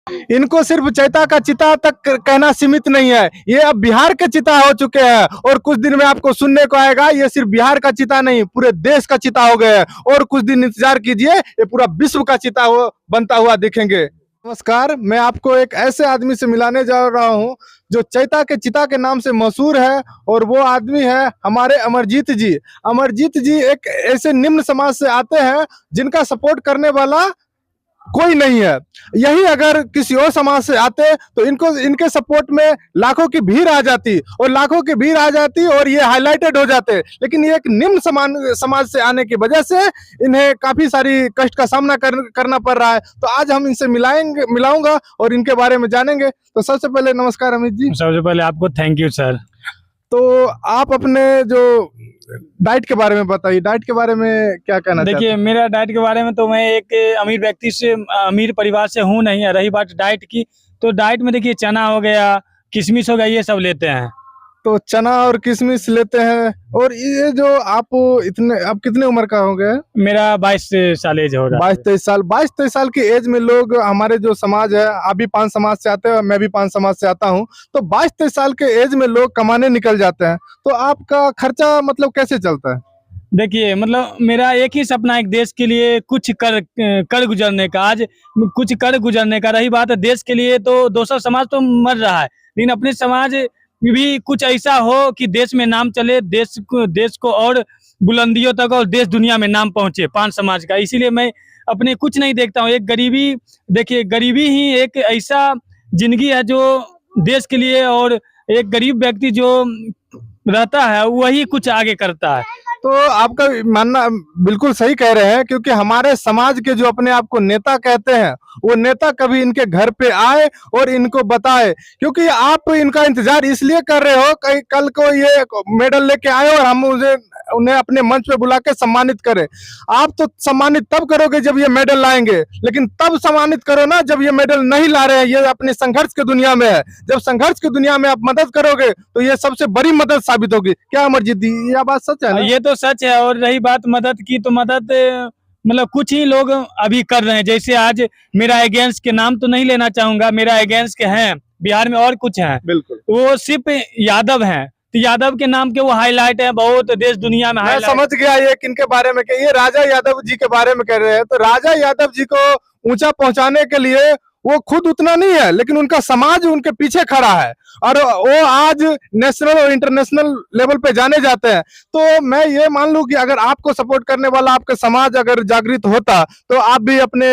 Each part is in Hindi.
इनको सिर्फ चैता का चिता तक कहना सीमित नहीं है, ये अब बिहार के चिता हो चुके हैं और कुछ दिन में आपको सुनने को आएगा ये सिर्फ बिहार का चिता नहीं पूरे देश का चिता हो गए हैं और कुछ दिन इंतजार कीजिए ये पूरा विश्व का चिता हो बनता हुआ दिखेंगे। नमस्कार, मैं आपको एक ऐसे आदमी से मिलाने जा रहा हूं जो चैता के चिता के नाम से मशहूर है और वो आदमी है हमारे अमरजीत जी। अमरजीत जी एक ऐसे निम्न समाज से आते हैं जिनका सपोर्ट करने वाला कोई नहीं है। यही अगर किसी और समाज से आते तो इनको इनके सपोर्ट में लाखों की भीड़ आ जाती और लाखों की भीड़ आ जाती और ये हाईलाइटेड हो जाते, लेकिन ये एक निम्न समाज से आने की वजह से इन्हें काफी सारी कष्ट का सामना करना पड़ रहा है। तो आज हम इनसे मिलाऊंगा और इनके बारे में जानेंगे। तो सबसे पहले नमस्कार अमित जी। सबसे पहले आपको थैंक यू सर। तो आप अपने जो डाइट के बारे में बताइए, डाइट के बारे में क्या कहना चाहते हैं? देखिए मेरा डाइट के बारे में तो मैं एक अमीर व्यक्ति से अमीर परिवार से हूँ नहीं। रही बात डाइट की, तो डाइट में देखिए चना हो गया, किशमिश हो गया, ये सब लेते हैं। तो चना और किशमिश लेते हैं। और ये जो आप कितने उम्र का हो गए? मेरा 22 साल एज हो रहा है। 22-23 साल की एज में लोग हमारे जो समाज है, आप भी 5 समाज से आते हैं, मैं भी 5 समाज से आता हूँ, तो 22-23 साल के एज में लोग कमाने निकल जाते हैं। तो आपका खर्चा मतलब कैसे चलता है? देखिए मतलब मेरा एक ही सपना है, देश के लिए कुछ कर गुजरने का। आज कुछ कर गुजरने का। रही बात है देश के लिए, तो दूसरा समाज तो मर रहा है, लेकिन अपने समाज भी कुछ ऐसा हो कि देश में नाम चले, देश को और बुलंदियों तक और देश दुनिया में नाम पहुंचे 5 समाज का। इसीलिए मैं अपने कुछ नहीं देखता हूँ। एक गरीबी, देखिए गरीबी ही एक ऐसा जिंदगी है जो देश के लिए, और एक गरीब व्यक्ति जो रहता है वही कुछ आगे करता है। तो आपका मानना बिल्कुल सही कह रहे हैं, क्योंकि हमारे समाज के जो अपने आप को नेता कहते हैं वो नेता कभी इनके घर पे आए और इनको बताए, क्योंकि आप इनका इंतजार इसलिए कर रहे हो कहीं कल को ये मेडल लेके आए और हम उन्हें अपने मंच पे बुला के सम्मानित करें। आप तो सम्मानित तब करोगे जब ये मेडल लाएंगे, लेकिन तब सम्मानित करो ना जब ये मेडल नहीं ला रहे हैं। ये अपने संघर्ष की दुनिया में है, जब संघर्ष की दुनिया में आप मदद करोगे तो ये सबसे बड़ी मदद साबित होगी। क्या अमरजीत जी, यह बात सच है ना? ये तो सच है। और रही बात मदद की, तो मदद मतलब कुछ ही लोग अभी कर रहे हैं। जैसे आज मेरा अगेंस्ट के नाम तो नहीं लेना चाहूंगा, मेरा अगेंस्ट के हैं बिहार में और कुछ हैं, बिल्कुल वो सिर्फ यादव हैं, तो यादव के नाम के वो हाईलाइट है बहुत देश दुनिया में। मैं समझ गया ये किनके बारे में, ये राजा यादव जी के बारे में कह रहे हैं। तो राजा यादव जी को ऊंचा पहुंचाने के लिए वो खुद उतना नहीं है, लेकिन उनका समाज उनके पीछे खड़ा है और वो आज नेशनल और इंटरनेशनल लेवल पे जाने जाते हैं। तो मैं ये मान लूं कि अगर आपको सपोर्ट करने वाला आपका समाज अगर जागृत होता तो आप भी अपने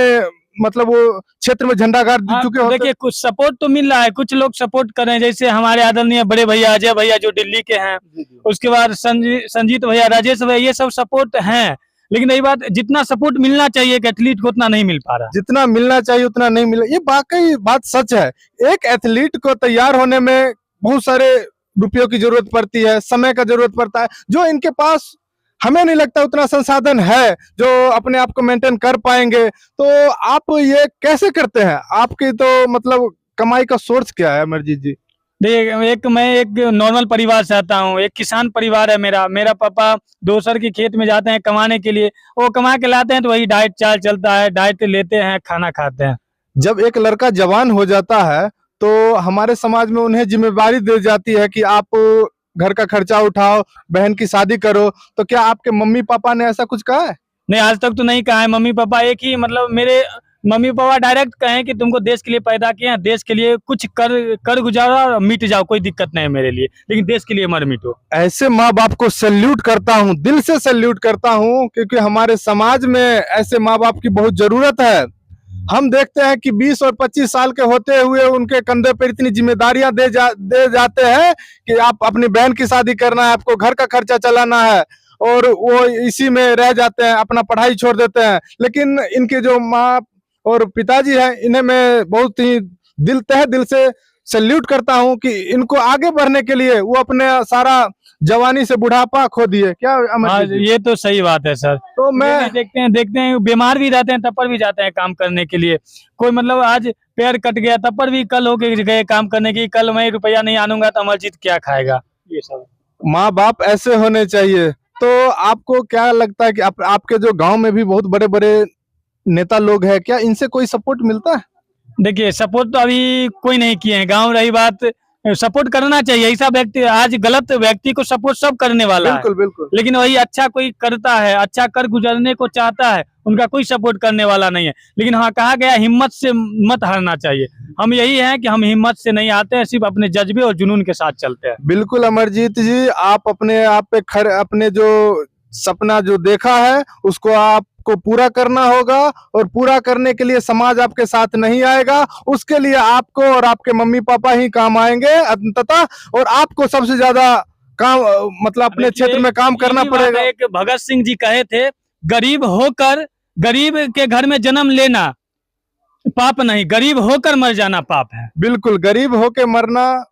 मतलब वो क्षेत्र में झंडा गाड़ चुके होते। देखिए कुछ सपोर्ट तो मिल रहा है, कुछ लोग सपोर्ट कर रहे हैं। जैसे हमारे आदरणीय बड़े भैया अजय भैया जो दिल्ली के हैं, उसके बाद संजीत भैया, राजेश भैया, ये सब सपोर्ट हैं। लेकिन यही बात, जितना सपोर्ट मिलना चाहिए एक एथलीट को उतना नहीं मिल पा रहा। जितना मिलना चाहिए उतना नहीं मिला, ये वाकई बात सच है। एक एथलीट को तैयार होने में बहुत सारे रुपयों की जरूरत पड़ती है, समय का जरूरत पड़ता है, जो इनके पास हमें नहीं लगता उतना संसाधन है जो अपने आप को मेंटेन कर पाएंगे। तो आप ये कैसे करते हैं? आपकी तो मतलब कमाई का सोर्स क्या है अमरजीत जी? देख मैं एक नॉर्मल परिवार से आता हूँ, एक किसान परिवार है मेरा पापा दोसर के खेत में जाते हैं कमाने के लिए, वो कमा के लाते हैं तो वही डाइट चाल चलता है, डाइट लेते हैं, खाना खाते हैं। जब एक लड़का जवान हो जाता है तो हमारे समाज में उन्हें जिम्मेदारी दे जाती है कि आप घर का खर्चा उठाओ, बहन की शादी करो। तो क्या आपके मम्मी पापा ने ऐसा कुछ कहा है? नहीं, आज तक तो नहीं कहा है। मम्मी पापा एक ही, मतलब मेरे मम्मी पापा डायरेक्ट कहें कि तुमको देश के लिए पैदा किए हैं, देश के लिए कुछ कर गुजारो और मिट जाओ, कोई दिक्कत नहीं है मेरे लिए, लेकिन देश के लिए मर मिटो। ऐसे माँ बाप को सैल्यूट करता हूँ, दिल से सैल्यूट करता हूँ, क्योंकि हमारे समाज में ऐसे माँ बाप की बहुत जरूरत है। हम देखते हैं कि 20 और 25 साल के होते हुए उनके कंधे पर इतनी जिम्मेदारियां दे जाते हैं कि आप अपनी बहन की शादी करना है, आपको घर का खर्चा चलाना है, और वो इसी में रह जाते हैं, अपना पढ़ाई छोड़ देते हैं। लेकिन इनके जो माँ और पिताजी हैं, इन्हें मैं बहुत ही तहे दिल से सैल्यूट करता हूं कि इनको आगे बढ़ने के लिए वो अपने सारा जवानी से बुढ़ापा खो दिए। क्या हाँ, ये तो सही बात है सर। तो मैं देखते हैं बीमार भी रहते हैं तब पर भी जाते हैं काम करने के लिए। कोई मतलब आज पैर कट गया तब पर भी कल होके गए काम करने की, कल मैं रुपया नहीं आनूंगा तो अमरजीत क्या खाएगा। ये सब माँ बाप ऐसे होने चाहिए। तो आपको क्या लगता है कि आपके जो गाँव में भी बहुत बड़े बड़े नेता लोग हैं, क्या इनसे कोई सपोर्ट मिलता है? देखिए सपोर्ट तो अभी कोई नहीं किए हैं, गांव रही बात, सपोर्ट करना चाहिए। ऐसा व्यक्ति, आज गलत व्यक्ति को सपोर्ट सब करने वाला है, बिल्कुल बिल्कुल। लेकिन वही अच्छा कोई करता है, अच्छा कर गुजरने को चाहता है, उनका कोई सपोर्ट करने वाला नहीं है। लेकिन हाँ, कहा गया हिम्मत से मत हारना चाहिए। हम यही है कि हम हिम्मत से नहीं आते हैं, सिर्फ अपने जज्बे और जुनून के साथ चलते हैं। बिल्कुल अमरजीत जी, आप अपने आप पे खरे, अपने जो सपना जो देखा है उसको आपको पूरा करना होगा, और पूरा करने के लिए समाज आपके साथ नहीं आएगा, उसके लिए आपको और आपके मम्मी पापा ही काम आएंगे अंततः। और आपको सबसे ज्यादा काम मतलब अपने क्षेत्र में काम करना यही बात पड़ेगा। है, एक भगत सिंह जी कहे थे, गरीब होकर, गरीब के घर में जन्म लेना पाप नहीं, गरीब होकर मर जाना पाप है। बिल्कुल, गरीब होके मरना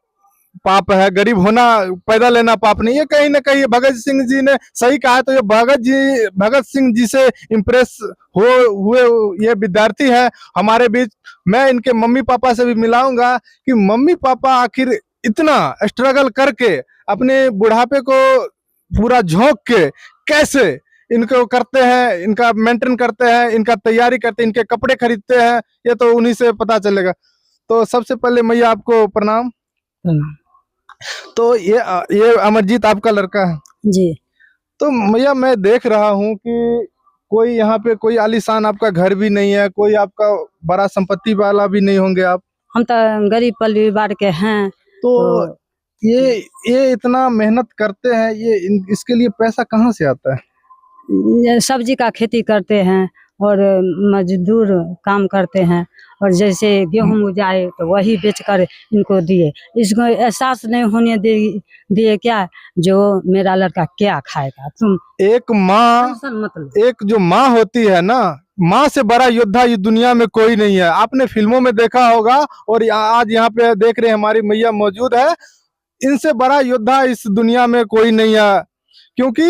पाप है, गरीब होना पैदा लेना पाप नहीं है। कहीं ना कहीं भगत सिंह जी ने सही कहा है। तो ये भगत सिंह जी से इम्प्रेस हुए ये विद्यार्थी है हमारे बीच। मैं इनके मम्मी पापा से भी मिलाऊंगा कि मम्मी पापा आखिर इतना स्ट्रगल करके अपने बुढ़ापे को पूरा झोंक के कैसे इनको करते हैं, इनका मेंटेन करते हैं, इनका तैयारी करते हैं, इनके कपड़े खरीदते हैं, ये तो उन्हीं से पता चलेगा। तो सबसे पहले मैया आपको प्रणाम। तो ये अमरजीत आपका लड़का है जी। तो मैया मैं देख रहा हूँ कि कोई यहाँ पे कोई आलीशान आपका घर भी नहीं है, कोई आपका बड़ा संपत्ति वाला भी नहीं होंगे आप। हम तो गरीब परिवार के हैं। तो ये इतना मेहनत करते हैं, इसके लिए पैसा कहाँ से आता है? ये सब्जी का खेती करते हैं और मजदूर काम करते हैं, और जैसे गेहूं उजाए तो वही बेचकर इनको दिए। इसको एहसास नहीं होने दिए क्या जो मेरा लड़का क्या खाएगा। तुम एक माँ, मतलब एक जो माँ होती है ना, माँ से बड़ा योद्धा इस दुनिया में कोई नहीं है। आपने फिल्मों में देखा होगा, और आज यहाँ पे देख रहे हैं हमारी मैया मौजूद है, इनसे बड़ा योद्धा इस दुनिया में कोई नहीं है। क्योंकि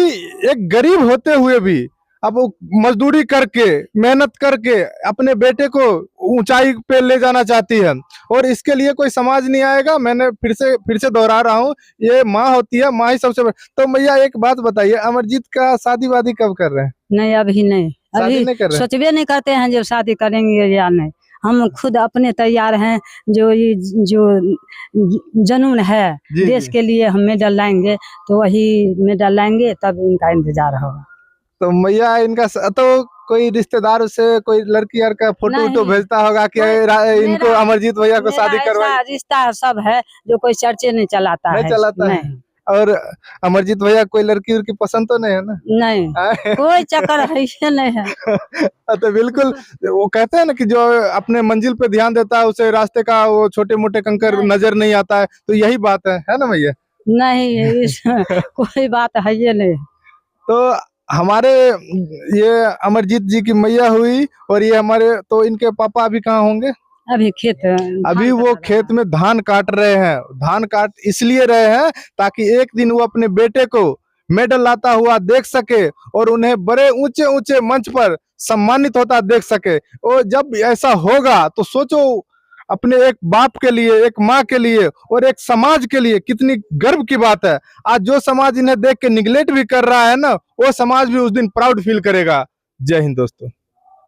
एक गरीब होते हुए भी अब वो मजदूरी करके मेहनत करके अपने बेटे को ऊंचाई पे ले जाना चाहती है, और इसके लिए कोई समाज नहीं आएगा। मैंने फिर से दोहरा रहा हूँ, ये माँ होती है, माँ ही सबसे तो मैया एक बात बताइए, अमरजीत का शादी वादी कब कर रहे हैं? नहीं, अभी नहीं, शादी अभी नहीं कर रहे? सोचबे नहीं करते हैं जब शादी करेंगे या नहीं। हम खुद अपने तैयार हैं। जो जुनून है जी, देश जी। के लिए, हम मेडल लाएंगे तो वही मेडल लाएंगे, तब इनका इंतजार होगा। तो मैया इनका तो कोई रिश्तेदार से कोई लड़की यार का फोटो नहीं। तो भेजता होगा कि इनको मेरा- अमरजीत भैया को शादी मेरा करवाई? ऐसा रिश्ता सब है जो कोई चर्चे नहीं चलाता नहीं है। चलाता है। नहीं, और अमरजीत भैया कोई लड़की उड़की पसंद तो नहीं है ना? नहीं, कोई चक्कर है ही नहीं है। तो बिल्कुल, वो कहते हैं ना कि जो अपने मंजिल पे ध्यान देता है उसे रास्ते का वो छोटे मोटे कंकर नहीं। नजर नहीं आता है। तो यही बात है ना भैया? नहीं, कोई बात है ये नहीं। तो हमारे ये अमरजीत जी की मैया हुई, और ये हमारे, तो इनके पापा अभी कहाँ होंगे? अभी खेत, अभी वो खेत में धान काट रहे हैं। धान काट इसलिए रहे हैं ताकि एक दिन वो अपने बेटे को मेडल लाता हुआ देख सके, और उन्हें बड़े ऊंचे ऊंचे मंच पर सम्मानित होता देख सके। और जब ऐसा होगा तो सोचो, अपने एक बाप के लिए, एक माँ के लिए और एक समाज के लिए कितनी गर्व की बात है। आज जो समाज इन्हें देख के निगलेक्ट भी कर रहा है ना, वो समाज भी उस दिन प्राउड फील करेगा। जय हिंद दोस्तों।